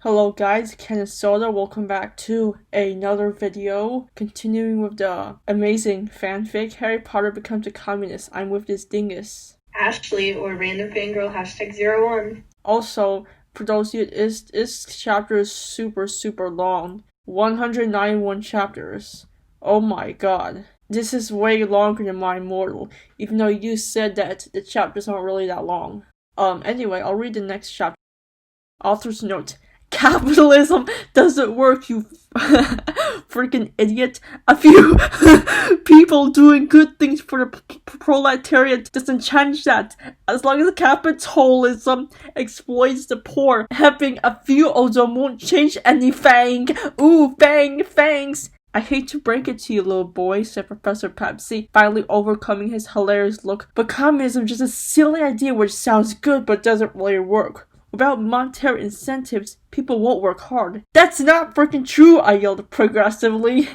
Hello guys, Kenneth Soda, welcome back to another video. Continuing with the amazing fanfic, Harry Potter becomes a communist. I'm with this dingus. Ashley, or random fangirl, #01. Also, for those of you, this chapter is super long. 191 chapters. Oh my god. This is way longer than My Immortal, even though you said that the chapters aren't really that long. Anyway, I'll read the next chapter. Author's note. Capitalism doesn't work, you freaking idiot. A few people doing good things for the proletariat doesn't change that. As long as capitalism exploits the poor, having a few of them won't change anything. Ooh, fangs. I hate to break it to you, little boy, said Professor Pepsi, finally overcoming his hilarious look, but communism is just a silly idea which sounds good but doesn't really work. Without monetary incentives, people won't work hard. That's not freaking true, I yelled progressively.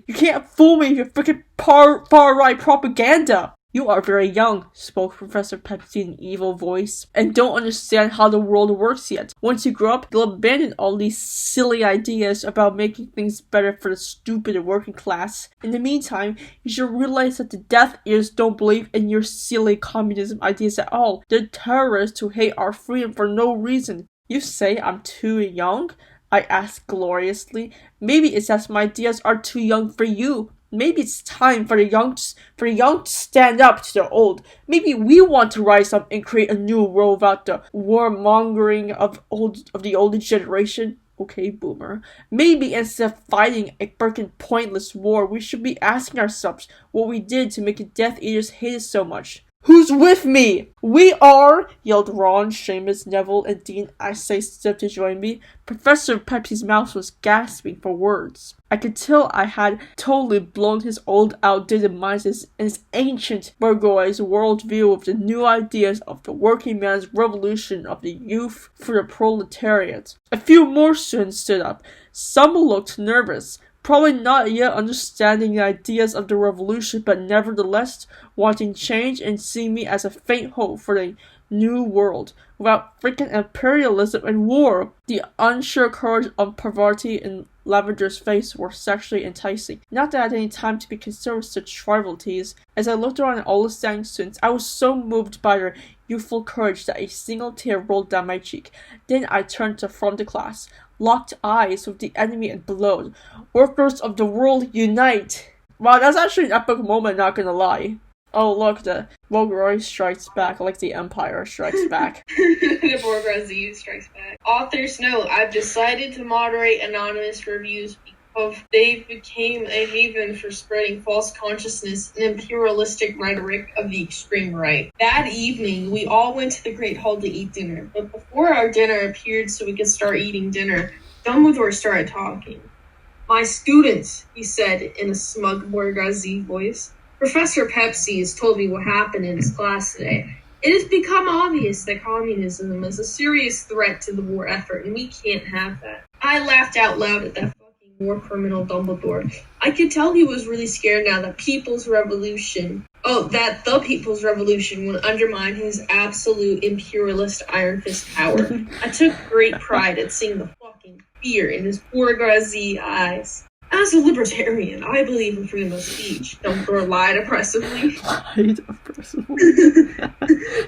You can't fool me with your freaking far-right propaganda. You are very young, spoke Professor Pepsi in an evil voice, and don't understand how the world works yet. Once you grow up, you'll abandon all these silly ideas about making things better for the stupid working class. In the meantime, you should realize that the Death Eaters don't believe in your silly communism ideas at all. They're terrorists who hate our freedom for no reason. You say I'm too young? I asked gloriously. Maybe it's that my ideas are too young for you. Maybe it's time for the young to stand up to the old. Maybe we want to rise up and create a new world without the warmongering of the older generation. Okay, boomer. Maybe instead of fighting a freaking pointless war, we should be asking ourselves what we did to make the Death Eaters hate us so much. Who's with me? We are, yelled Ron, Seamus, Neville, and Dean as they stepped to join me. Professor Pepsi's mouth was gasping for words. I could tell I had totally blown his old outdated mind and his ancient bourgeois worldview with the new ideas of the working man's revolution of the youth for the proletariat. A few more students stood up. Some looked nervous. Probably not yet understanding the ideas of the revolution, but nevertheless wanting change and seeing me as a faint hope for the new world. Without freaking imperialism and war, the unsure courage of poverty in Lavender's face were sexually enticing. Not that I had any time to be concerned with such trivialities. As I looked around at all the standing students, I was so moved by their youthful courage that a single tear rolled down my cheek. Then I turned to front the class, locked eyes with the enemy and bellowed, "Workers of the world, unite!" Wow, that's actually an epic moment, not gonna lie. Oh look, the bourgeoisie strikes back like the Empire strikes back. The bourgeoisie strikes back. Author's note, I've decided to moderate anonymous reviews because they became a haven for spreading false consciousness and imperialistic rhetoric of the extreme right. That evening, we all went to the Great Hall to eat dinner, but before our dinner appeared so we could start eating dinner, Dumbledore started talking. "My students," he said in a smug bourgeoisie voice, "Professor Pepsi has told me what happened in his class today. It has become obvious that communism is a serious threat to the war effort, and we can't have that." I laughed out loud at that fucking war criminal Dumbledore. I could tell he was really scared now that the People's Revolution would undermine his absolute imperialist iron fist power. I took great pride at seeing the fucking fear in his bourgeoisie eyes. As a libertarian, I believe in freedom of speech. Dumbledore lied oppressively.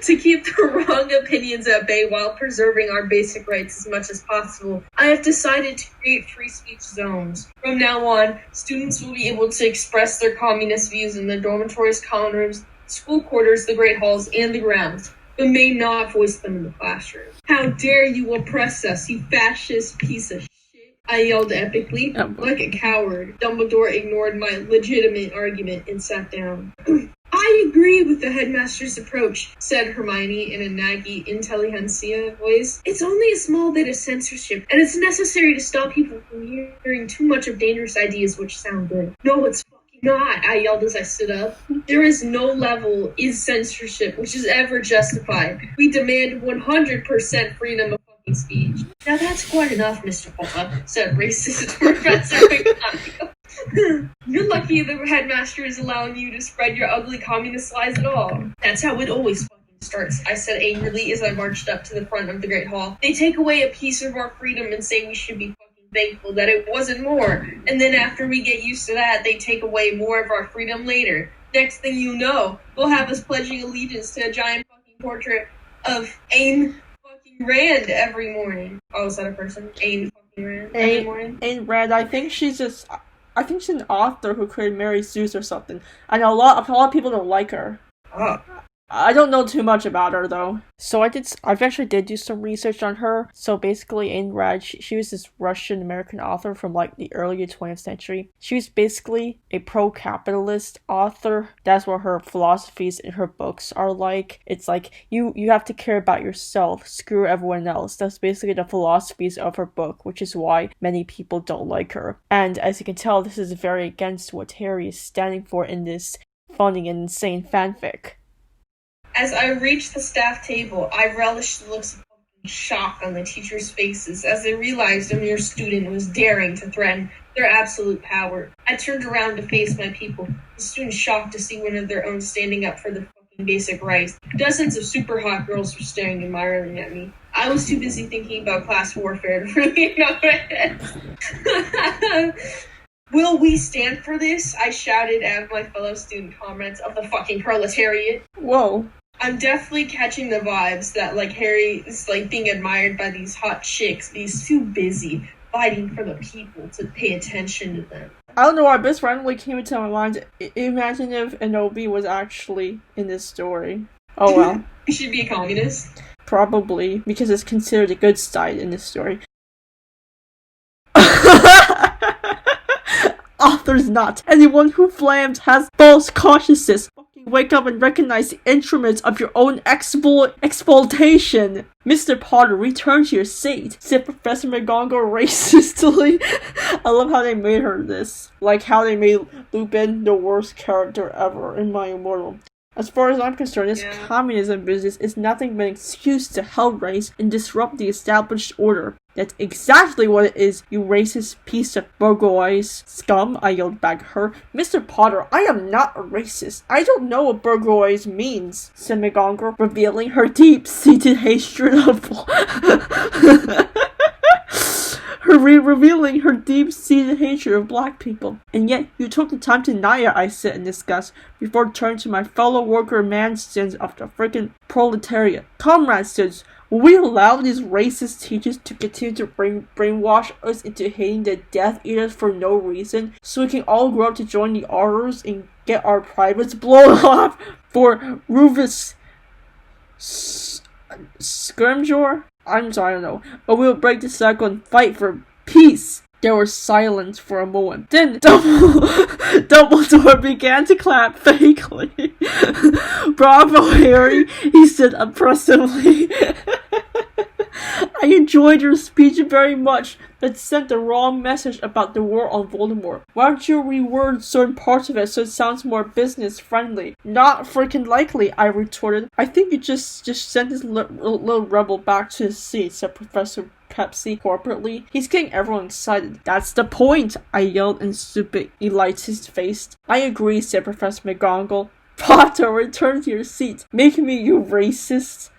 To keep the wrong opinions at bay while preserving our basic rights as much as possible, I have decided to create free speech zones. From now on, students will be able to express their communist views in the dormitories, common rooms, school quarters, the great halls, and the grounds, but may not voice them in the classroom. How dare you oppress us, you fascist piece of shit! I yelled epically, like a coward. Dumbledore ignored my legitimate argument and sat down. "I agree with the headmaster's approach," said Hermione in a naggy intelligentsia voice. "It's only a small bit of censorship, and it's necessary to stop people from hearing too much of dangerous ideas which sound good." "No, it's fucking not," I yelled as I stood up. "There is no level in censorship which is ever justified. We demand 100% freedom of speech." "Now that's quite enough, Mr. Potter," said racist Professor McGonagall. "You're lucky the headmaster is allowing you to spread your ugly communist lies at all. That's how it always fucking starts, I said angrily as I marched up to the front of the Great Hall. They take away a piece of our freedom and say we should be fucking thankful that it wasn't more. And then after we get used to that, they take away more of our freedom later. Next thing you know, they'll have us pledging allegiance to a giant fucking portrait of Ayn fucking Rand every morning. Oh, is that a person? Ayn fucking Rand every morning? Ayn Rand, I think she's an author who created Mary Sue's or something. I know a lot of people don't like her. Oh. I don't know too much about her though. So I actually did do some research on her. So basically Ayn Rand, she was this Russian American author from like the early 20th century. She was basically a pro-capitalist author. That's what her philosophies in her books are like. It's like you have to care about yourself, screw everyone else. That's basically the philosophies of her book, which is why many people don't like her. And as you can tell, this is very against what Harry is standing for in this funny and insane fanfic. As I reached the staff table, I relished the looks of shock on the teachers' faces as they realized a mere student was daring to threaten their absolute power. I turned around to face my people, the students shocked to see one of their own standing up for the fucking basic rights. Dozens of super hot girls were staring admiringly at me. I was too busy thinking about class warfare to really notice. Will we stand for this? I shouted at my fellow student comrades of the fucking proletariat. Whoa. I'm definitely catching the vibes that, like, Harry is, like, being admired by these hot chicks, but he's too busy fighting for the people to pay attention to them. I don't know why this randomly came into my mind. Imagine if Anobi was actually in this story. Oh well. He should be a communist. Probably, because it's considered a good side in this story. Authors not. Anyone who flams has false consciousness. Wake up and recognize the instruments of your own exploitation. Mr. Potter, return to your seat, said Professor McGonagall racistly. I love how they made her this. Like how they made Lupin the worst character ever in My Immortal. As far as I'm concerned, this communism business is nothing but an excuse to hell raise and disrupt the established order. That's exactly what it is, you racist piece of bourgeois scum, I yelled back at her. Mr. Potter, I am not a racist. I don't know what bourgeois means, said McGonagall, revealing her deep-seated hatred of revealing her deep-seated hatred of black people. And yet, you took the time to deny it, I said in disgust, before turning to my fellow worker man-sins of the freaking proletariat. Comrades, says, will we allow these racist teachers to continue to brainwash us into hating the Death Eaters for no reason, so we can all grow up to join the Orders and get our privates blown off for Rufus Scrimgeour? I'm sorry, I don't know. But we'll break the cycle and fight for peace. There was silence for a moment. Then Dumbledore began to clap fakely. Bravo, Harry, he said impressively. I enjoyed your speech very much, but sent the wrong message about the war on Voldemort. Why don't you reword certain parts of it so it sounds more business-friendly? Not freaking likely, I retorted. I think you just sent this little rebel back to his seat, said Professor Pepsi corporately. He's getting everyone excited. That's the point, I yelled in stupid, elitist face. I agree, said Professor McGonagall. Potter, return to your seat. Make me, you racist.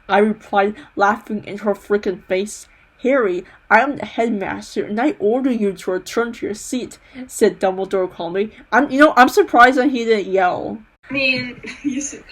I replied, laughing in her freaking face. Harry, I am the headmaster, and I order you to return to your seat, said Dumbledore calmly. I'm surprised that he didn't yell. I mean,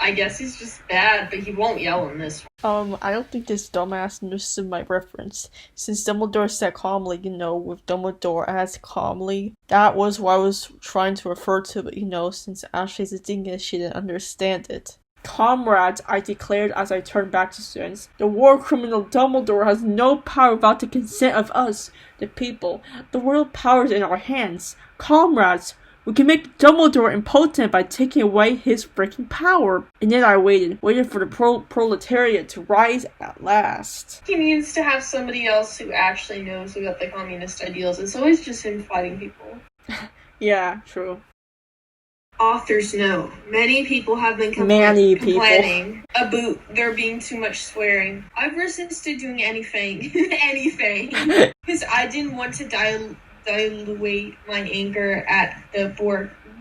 I guess he's just bad, but he won't yell in this one. I don't think this dumbass understood my reference. Since Dumbledore said calmly, with Dumbledore as calmly, that was what I was trying to refer to, but since Ashley's a dingus, she didn't understand it. Comrades, I declared as I turned back to students, the war criminal Dumbledore has no power without the consent of us, the people. The world power is in our hands. Comrades, we can make Dumbledore impotent by taking away his freaking power. And then I waited for the proletariat to rise at last. He needs to have somebody else who actually knows about the communist ideals. It's always just him fighting people. Yeah, true. Authors know. Many people have been complaining about there being too much swearing. I've resisted doing anything, because I didn't want to dilute my anger at the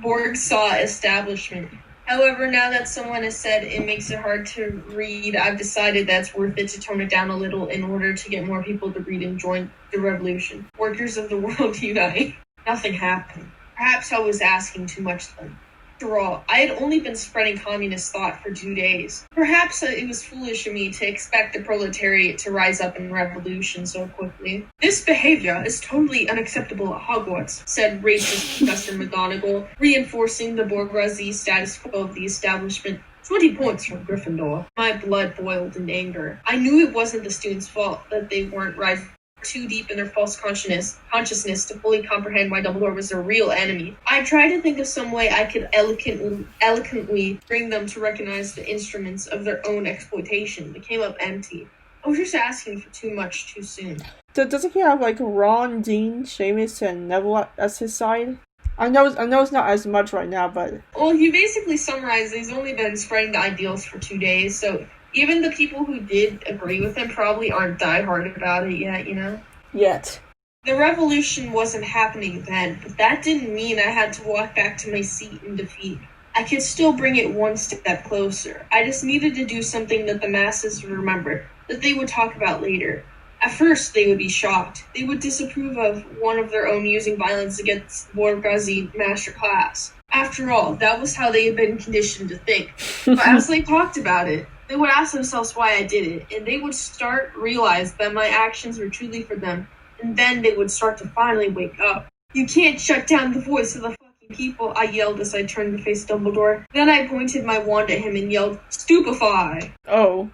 Borgsaw establishment. However, now that someone has said it makes it hard to read, I've decided that's worth it to tone it down a little in order to get more people to read and join the revolution. Workers of the world unite. Nothing happened. Perhaps I was asking too much then. After all, I had only been spreading communist thought for 2 days. Perhaps it was foolish of me to expect the proletariat to rise up in revolution so quickly. This behavior is totally unacceptable at Hogwarts, said racist Professor McGonagall, reinforcing the bourgeoisie status quo of the establishment. 20 points from Gryffindor. My blood boiled in anger. I knew it wasn't the students' fault that they weren't rising too deep in their false consciousness to fully comprehend why Dumbledore was their real enemy. I tried to think of some way I could eloquently bring them to recognize the instruments of their own exploitation. It came up empty. I was just asking for too much too soon. Doesn't he have like Ron, Dean, Seamus, and Neville as his side? I know it's not as much right now, but... Well, he basically summarized he's only been spreading the ideals for 2 days, so even the people who did agree with him probably aren't diehard about it yet, you know? Yet. The revolution wasn't happening then, but that didn't mean I had to walk back to my seat in defeat. I could still bring it one step closer. I just needed to do something that the masses would remember, that they would talk about later. At first, they would be shocked. They would disapprove of one of their own using violence against the bourgeoisie master class. After all, that was how they had been conditioned to think. But as they talked about it, they would ask themselves why I did it, and they would start to realize that my actions were truly for them, and then they would start to finally wake up. You can't shut down the voice of the fucking people, I yelled as I turned to face Dumbledore. Then I pointed my wand at him and yelled, "Stupefy!" Oh.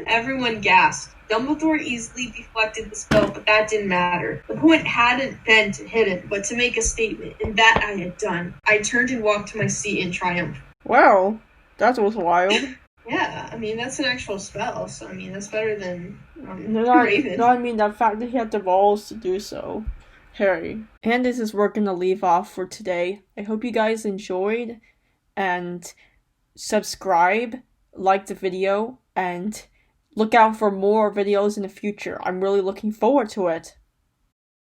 Everyone gasped. Dumbledore easily deflected the spell, but that didn't matter. The point hadn't been to hit him, but to make a statement, and that I had done. I turned and walked to my seat in triumph. Wow, that was wild. Yeah, I mean, that's an actual spell, so I mean, that's better than Raven. No, I mean, the fact that he had the balls to do so. Harry. And this is where we're gonna leave off for today. I hope you guys enjoyed, and subscribe, like the video, and look out for more videos in the future. I'm really looking forward to it.